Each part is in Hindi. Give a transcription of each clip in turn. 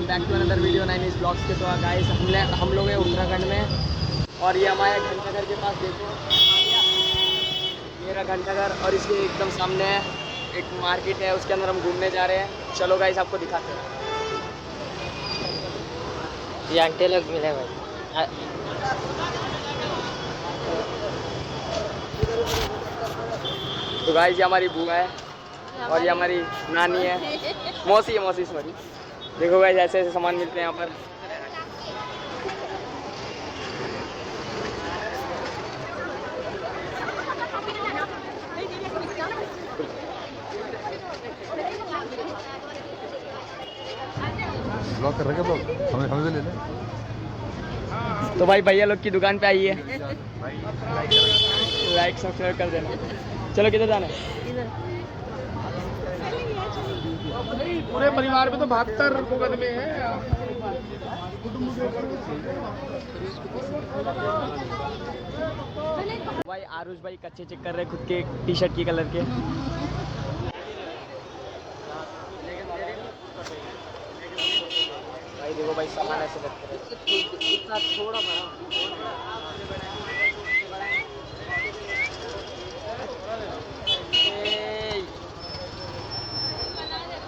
Welcome back to another video 9 vlogs के। तो गाइस हम लोग हैं उत्तराखंड में और ये हमारे घंटाघर के पास देखो मेरा घंटाघर और इसके एकदम सामने एक मार्केट है, उसके अंदर हम घूमने जा रहे हैं। चलो गाइस आपको दिखाते हैं। ये आंटी लोग मिले भाई। तो गाइस ये हमारी बुआ है और ये हमारी नानी है, मौसी सॉरी। देखो गाइस ऐसे ऐसे सामान मिलते हैं यहाँ पर। ब्लॉग कर रहे हैं ब्लॉग हमें भी ले लें। तो भाई भैया लोग की दुकान पे आइए, लाइक सब्सक्राइब कर देना। चलो किधर जाना है? पूरे परिवार में तो 72 मुकदमे हैं। भाई आरुष भाई कच्चे चेक कर रहे खुद के टी शर्ट की कलर के। भाई देखो भाई सामान ऐसे लगते हैं, इतना थोड़ा बड़ा।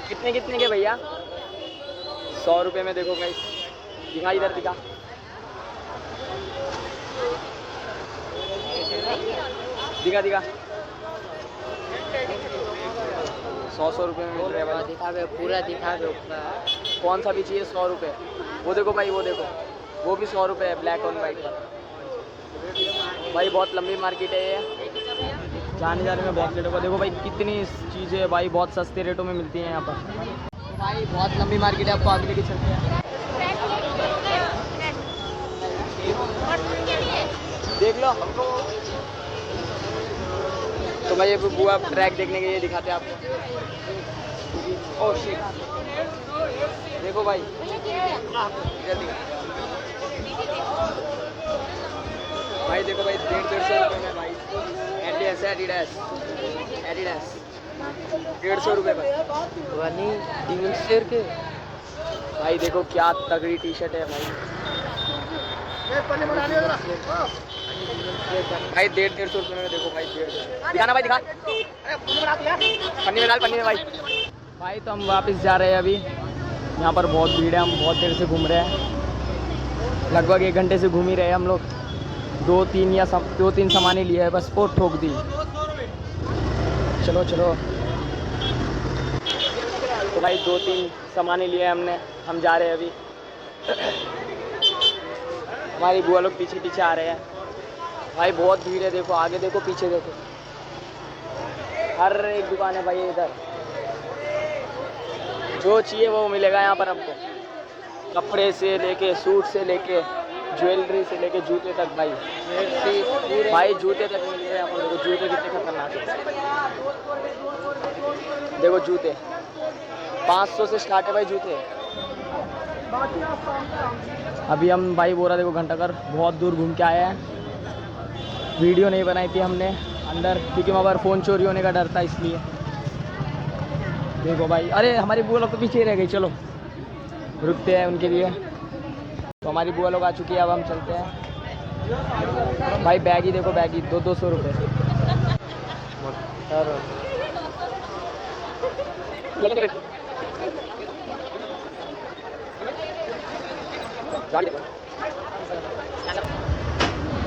कितने कितने के भैया? 100 रुपये में। देखो गाइस दिखा, इधर दिखा। दिखा 100 रुपये में मिल रहा है भाई। दिखा दे, पूरा दिखा दो। कौन सा भी चाहिए? 100 रुपये। वो देखो भाई, वो देखो, वो भी 100 रुपये है, ब्लैक और वाइट का। भाई बहुत लंबी मार्केट है ये, जाने में बहुत लेट होगा। देखो भाई कितनी चीज़ें भाई बहुत सस्ते रेटों में मिलती हैं यहाँ पर। भाई बहुत लंबी मार्केट है, आपको आगे लेके चलते हैं। देख लो। तो भाई ये बुआ ट्रैक देखने के लिए दिखाते हैं आपको। ओह शिट, देखो भाई इधर दिखा। भाई देखो भाई 150 रुपये में भाई एडिडास 150 रुपये के। भाई देखो क्या तगड़ी टी शर्ट है भाई। भाई 150 रुपये में। देखो भाई 150 दिखाना भाई, दिखा पन्नी में डाल, पन्नी में भाई। भाई तो हम वापस जा रहे हैं अभी। यहाँ पर बहुत भीड़ है, हम बहुत देर से घूम रहे हैं, लगभग 1 घंटे से घूम ही रहे हैं हम लोग। 2-3 सामानें लिए है बस, वो ठोक दी। चलो तो भाई 2-3 सामानें लिए हमने, हम जा रहे हैं अभी। हमारी बुआ लोग पीछे आ रहे हैं। भाई बहुत भीड़ है, देखो आगे देखो पीछे देखो, हर एक दुकान है भाई इधर। जो चाहिए वो मिलेगा यहाँ पर हमको, कपड़े से लेके, सूट से लेके, ज्वेलरी से लेके, जूते तक भाई। भाई जूते तक मिल रहे हैं यहाँ पर। देखो जूते कितने खतरनाक है। देखो जूते 500 से स्टार्ट है भाई जूते। अभी हम भाई बोरा देखो घंटाघर बहुत दूर घूम के आए हैं। वीडियो नहीं बनाई थी हमने अंदर, क्योंकि वहाँ पर फ़ोन चोरी होने का डर था, इसलिए। देखो भाई, अरे हमारी बुआ लोग तो पीछे ही रह गई। चलो रुकते हैं उनके लिए। तो हमारी बुआ लोग आ चुकी है, अब हम चलते हैं। भाई बैग ही देखो, बैग ही 200 रुपये।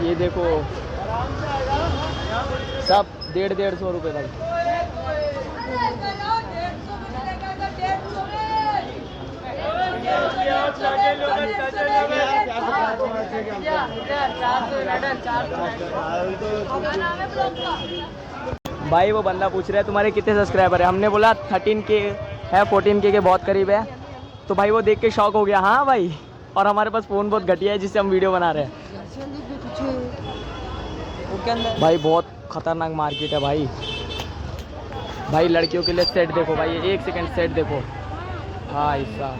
ये देखो सब 150 रुपये भाई। भाई वो बंदा पूछ रहा है तुम्हारे कितने सब्सक्राइबर है। हमने बोला 13 के है, 14 के बहुत करीब है। तो भाई वो देख के शौक हो गया। हाँ भाई, और हमारे पास फ़ोन बहुत घटिया है जिससे हम वीडियो बना रहे हैं। भाई बहुत खतरनाक मार्केट है भाई। भाई लड़कियों के लिए सेट देखो भाई, 1 सेकंड सेट देखो भाई साहब,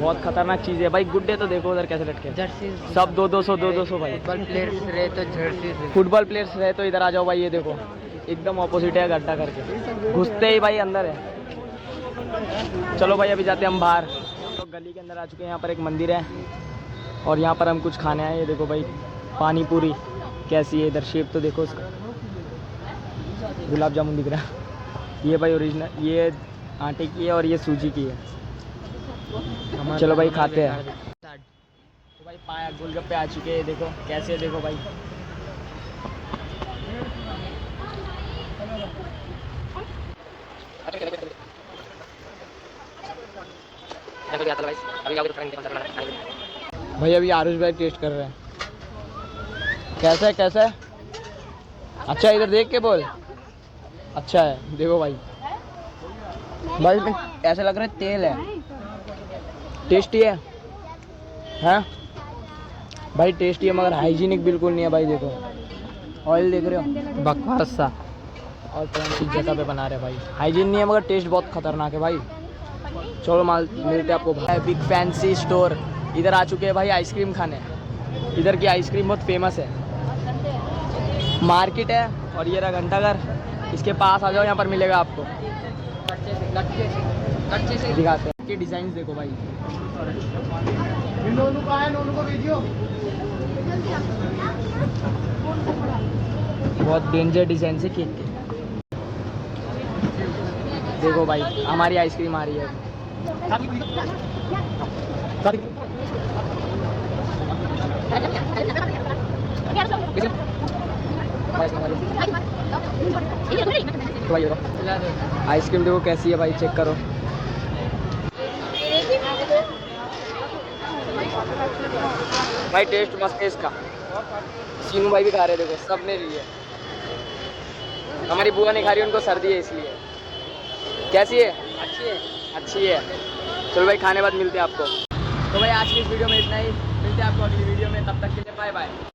बहुत खतरनाक चीज़ है भाई। गुड्डे तो देखो उधर कैसे लटके, जर्सी सब 200 भाई। फुटबॉल प्लेयर्स रहे तो जर्सी, फुटबॉल प्लेयर्स रहे तो इधर आ जाओ भाई। ये देखो एकदम ऑपोजिट है, गड्ढा करके घुसते ही भाई अंदर है। चलो भाई अभी जाते हैं हम बाहर। तो गली के अंदर आ चुके हैं, यहाँ पर एक मंदिर है और यहाँ पर हम कुछ खाने आए। ये देखो भाई पानी पूरी कैसी है, इधर शेप तो देखो उसका, गुलाब जामुन दिख रहा है। ये भाई ओरिजिनल, ये आटे की है और ये सूजी की है। चलो भाई खाते हैं। तो भाई पाया गोलगप्पे आ चुके हैं, देखो कैसे है, देखो भाई भाई अभी आरुष भाई टेस्ट कर रहे हैं, कैसा है कैसा है? अच्छा है, इधर देख के बोल, अच्छा है। देखो भाई भाई इसमें ऐसा लग रहा है तेल है, टेस्टी है हैं भाई, टेस्टी है मगर हाइजीनिक बिल्कुल नहीं है भाई। देखो ऑयल देख रहे हो, बकवास सा, और कौन सी जगह पे बना रहे हैं भाई, हाइजीन नहीं है मगर टेस्ट बहुत खतरनाक है भाई। चलो माल मिलते हैं आपको। बिग फैंसी स्टोर, इधर आ चुके हैं भाई आइसक्रीम खाने। इधर की आइसक्रीम बहुत फेमस है, मार्केट है और ये रहा घंटाघर, इसके पास आ जाओ, यहाँ पर मिलेगा आपको। दिखाते हैं कि डिज़ाइन देखो भाई, नोनू का है, नोनू को भेजियो। बहुत डेंजर डिज़ाइन से केक के। देखो भाई हमारी आइसक्रीम आ रही है। तो भाई आइसक्रीम देखो कैसी है भाई, चेक करो। भाई टेस्ट मस्त है इसका, सीनू भाई भी खा रहे, देखो सब ने ली है। हमारी बुआ नहीं खा रही, उनको सर्दी है इसलिए। कैसी है? अच्छी है, अच्छी है। चलो भाई खाने बाद मिलते हैं आपको। तो भाई आज की इस वीडियो में इतना ही, मिलते हैं आपको अगली वीडियो में, तब तक के लिए बाय बाय।